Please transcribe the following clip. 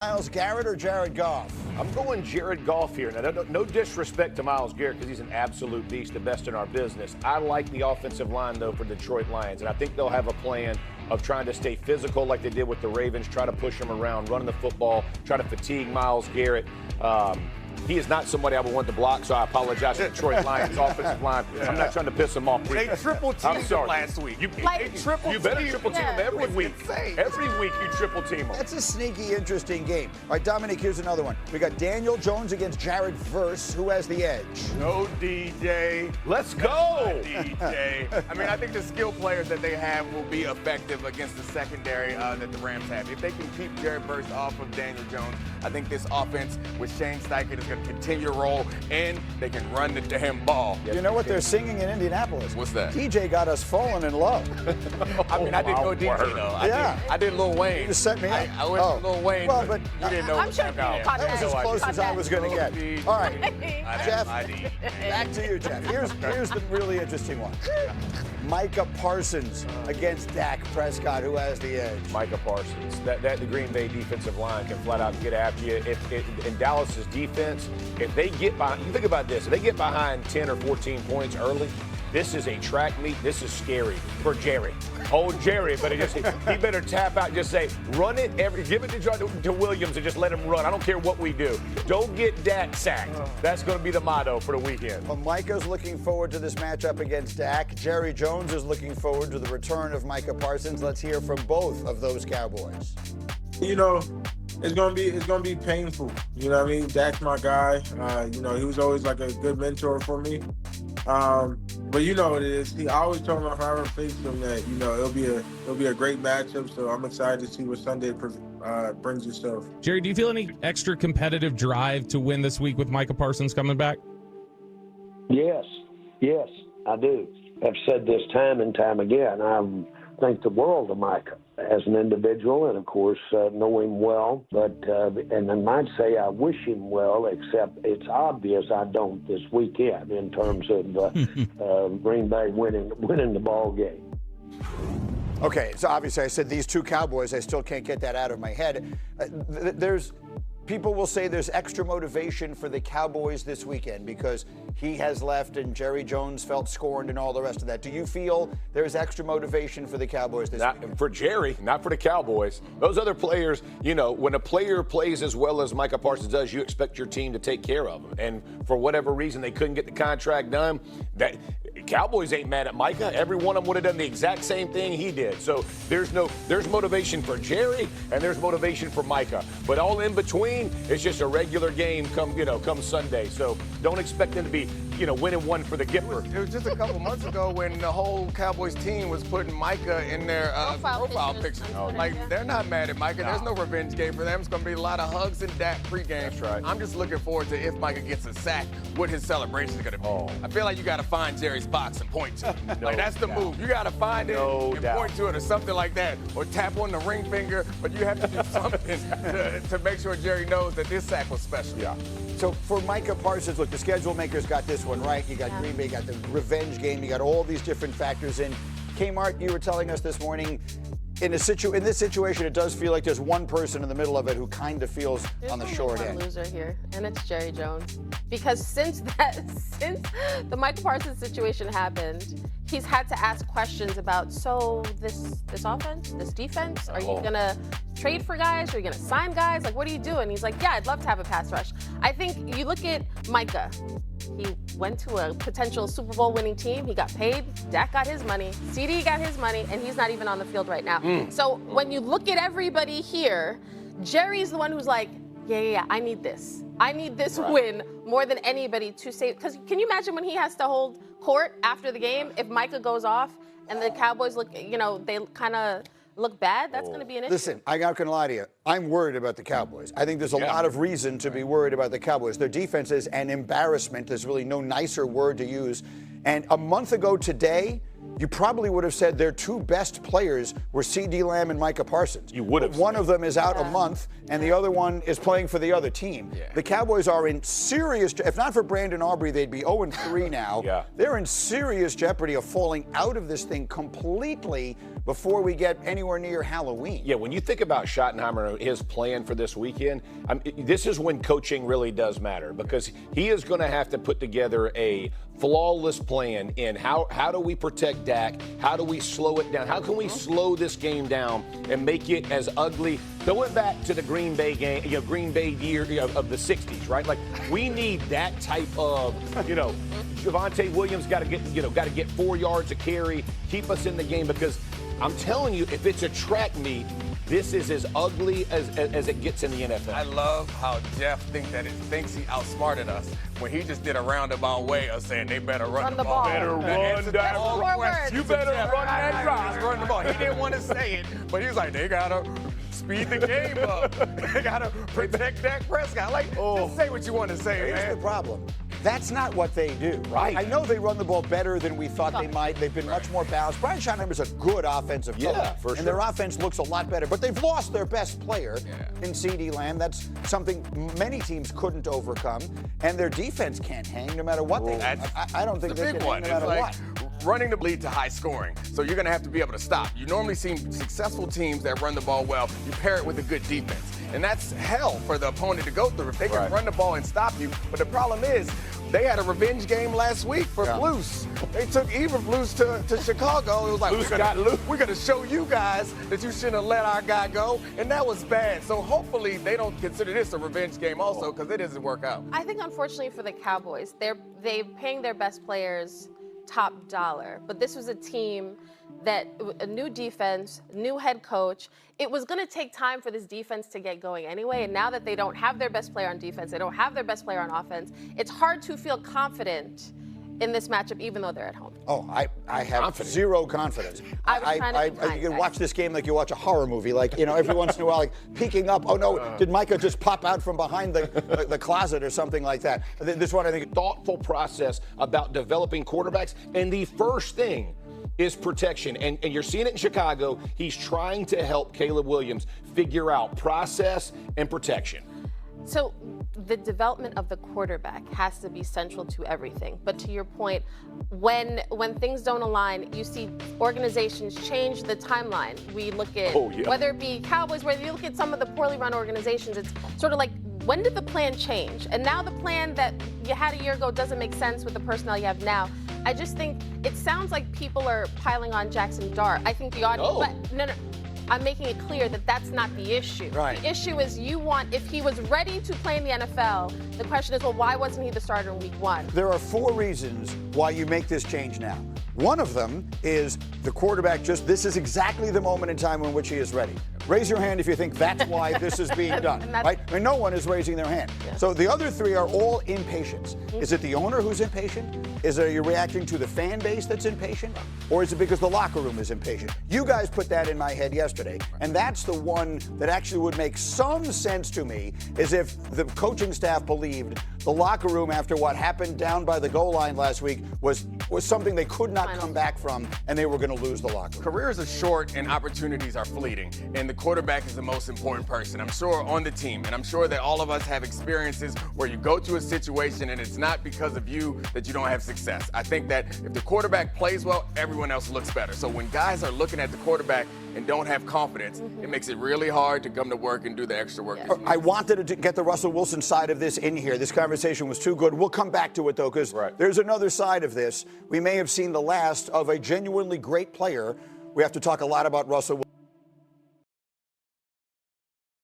Myles Garrett or Jared Goff? I'm going Jared Goff here. Now, no disrespect to Myles Garrett because he's an absolute beast, the best in our business. I like the offensive line, though, for Detroit Lions, and I think they'll have a plan of trying to stay physical like they did with the Ravens, try to push him around, running the football, try to fatigue Myles Garrett. He is not somebody I would want to block, so I apologize to Detroit Lions offensive line. I'm not trying to piss him off. They triple teamed him last week. You better triple team him every week. Every week you triple team him. That's a sneaky, interesting game. All right, Dominic, here's another one. We got Daniel Jones against Jared Verse. Who has the edge? No DJ. Let's go. DJ. I mean, I think the skill players that they have will be effective against the secondary that the Rams have. If they can keep Jared Verse off of Daniel Jones, I think this offense with Shane Steichen is going to continue to roll, and they can run the damn ball. You know what they're singing in Indianapolis? What's that? DJ got us falling in love. I mean, I didn't go DJ, though. I did Lil Wayne. You just set me up. I went to Lil Wayne, well, but you didn't know. I'm sure that was as close as I was going to get. All right, Jeff, back to you, Jeff. Here's the really interesting one. Micah Parsons against Dak Prescott. Who has the edge? Micah Parsons. The Green Bay defensive line can flat out get after you. In Dallas's defense, if they get behind, you think about this, if they get behind 10 or 14 points early, this is a track meet. This is scary for Jerry. Oh, Jerry, but he better tap out and just say, run it, give it to Williams and just let him run. I don't care what we do. Don't get Dak sacked. That's going to be the motto for the weekend. Well, Micah's looking forward to this matchup against Dak. Jerry Jones is looking forward to the return of Micah Parsons. Let's hear from both of those Cowboys. You know, it's gonna be painful. You know what I mean? Dak's my guy. You know, he was always like a good mentor for me. But you know what it is. I always told him if I ever faced him that, you know, it'll be a great matchup. So I'm excited to see what Sunday brings itself. Jerry, do you feel any extra competitive drive to win this week with Micah Parsons coming back? Yes, I do. I've said this time and time again. I think the world of Micah as an individual, and of course know him well. But and I might say I wish him well, except it's obvious I don't this weekend in terms of Green Bay winning the ball game. Okay, so obviously I said these two Cowboys. I still can't get that out of my head. People will say there's extra motivation for the Cowboys this weekend because he has left and Jerry Jones felt scorned and all the rest of that. Do you feel there's extra motivation for the Cowboys this weekend? For Jerry, not for the Cowboys. Those other players, you know, when a player plays as well as Micah Parsons does, you expect your team to take care of him. And for whatever reason, they couldn't get the contract done. That Cowboys ain't mad at Micah. Every one of them would have done the exact same thing he did. So there's motivation for Jerry and there's motivation for Micah. But all in between, it's just a regular game come Sunday. So don't expect them to be, winning one for the Gipper. It was just a couple months ago when the whole Cowboys team was putting Micah in their profile pictures. They're not mad at Micah. No. There's no revenge game for them. It's going to be a lot of hugs and Dak pregame. That's right. I'm just looking forward to if Micah gets a sack, what his celebration is going to be. I feel like you got to find Jerry's box and point to it. That's the move. You got to find it and point to it or something like that, or tap on the ring finger. But you have to do something to make sure Jerry knows that this sack was special. Yeah. So for Micah Parsons, look, the schedule makers got this one right. You got Green Bay, got the revenge game. You got all these different factors in. Kmart, you were telling us this morning, in this situation, it does feel like there's one person in the middle of it who kind of feels on the short end. There's only one loser here, and it's Jerry Jones. Because since the Micah Parsons situation happened, he's had to ask questions about, so this offense, this defense, are you going to trade for guys? Are you going to sign guys? Like, what are you doing? He's like, yeah, I'd love to have a pass rush. I think you look at Micah. He went to a potential Super Bowl winning team. He got paid. Dak got his money. CD got his money, and he's not even on the field right now. So when you look at everybody here, Jerry's the one who's like, yeah, I need this. I need this win more than anybody to save. Because can you imagine when he has to hold court after the game if Micah goes off and the Cowboys look, they kind of look bad? That's going to be an issue. Listen, I'm not going to lie to you. I'm worried about the Cowboys. I think there's a lot of reason to be worried about the Cowboys. Their defense is an embarrassment. There's really no nicer word to use. And a month ago today, you probably would have said their two best players were C.D. Lamb and Micah Parsons. You would have. One of them is out a month, and the other one is playing for the other team. Yeah. The Cowboys are in serious, if not for Brandon Aubrey, they'd be 0-3 now. They're in serious jeopardy of falling out of this thing completely before we get anywhere near Halloween. Yeah, when you think about Schottenheimer his plan for this weekend, this is when coaching really does matter, because he is going to have to put together a flawless plan in how do we protect Dak? How do we slow it down? How can we slow this game down and make it as ugly? Throw it back to the Green Bay game, Green Bay year of the 60s, right? Like, we need that type of, Javonte Williams got to get 4 yards a carry, keep us in the game, because I'm telling you, if it's a track meet, this is as ugly as it gets in the NFL. I love how Jeff thinks he outsmarted us when he just did a roundabout way of saying they better run the ball. Better run that. You better run that drive. Run the ball. He didn't want to say it, but he was like, they gotta speed the game up. They gotta protect Dak Prescott. Like, just say what you want to say, man. Here's the problem. That's not what they do, right? I know they run the ball better than we thought they might. They've been much more balanced. Brian Schottenheimer's a good offensive coach. Yeah, for sure. And their offense looks a lot better. But they've lost their best player in CeeDee Lamb. That's something many teams couldn't overcome. And their defense can't hang no matter what they do. I don't think they can hang no matter what. Running the lead to high scoring. So you're going to have to be able to stop. You normally see successful teams that run the ball well. You pair it with a good defense. And that's hell for the opponent to go through if they can run the ball and stop you. But the problem is, they had a revenge game last week for Blues. They took Eberflus to Chicago. It was like, we're going to show you guys that you shouldn't have let our guy go. And that was bad. So hopefully they don't consider this a revenge game also, because it doesn't work out. I think, unfortunately for the Cowboys, they're paying their best players top dollar. But this was a team that, a new defense, new head coach. It was going to take time for this defense to get going anyway. And now that they don't have their best player on defense, they don't have their best player on offense, it's hard to feel confident in this matchup, even though they're at home. Oh, I have zero confidence. You can watch this game like you watch a horror movie, like, every once in a while, like peeking up. Oh no, did Micah just pop out from behind the closet or something like that? This one, I think, thoughtful process about developing quarterbacks, and the first thing is protection. And you're seeing it in Chicago. He's trying to help Caleb Williams figure out process and protection. So the development of the quarterback has to be central to everything. But to your point, when things don't align, you see organizations change the timeline. We look at whether it be Cowboys, whether you look at some of the poorly run organizations, it's sort of like, when did the plan change? And now the plan that you had a year ago doesn't make sense with the personnel you have now. I just think it sounds like people are piling on Jackson Dart. I think the audience, no. I'm making it clear that that's not the issue. Right. The issue is if he was ready to play in the NFL, the question is, well, why wasn't he the starter in week 1? There are 4 reasons why you make this change now. One of them is the quarterback this is exactly the moment in time in which he is ready. Raise your hand if you think that's why this is being done, right? I mean, no one is raising their hand. Yeah. So the other 3 are all impatience. Is it the owner who's impatient? Is it you're reacting to the fan base that's impatient? Or is it because the locker room is impatient? You guys put that in my head yesterday, and that's the one that actually would make some sense to me, is if the coaching staff believed the locker room, after what happened down by the goal line last week, was something they could not come back from, and they were going to lose the locker room. Careers are short and opportunities are fleeting, and the quarterback is the most important person, I'm sure, on the team. And I'm sure that all of us have experiences where you go to a situation and it's not because of you that you don't have success. I think that if the quarterback plays well, everyone else looks better. So when guys are looking at the quarterback and don't have confidence, it makes it really hard to come to work and do the extra work. Yeah. I wanted to get the Russell Wilson side of this in here. This conversation was too good. We'll come back to it, though, because there's another side of this. We may have seen the last of a genuinely great player. We have to talk a lot about Russell Wilson.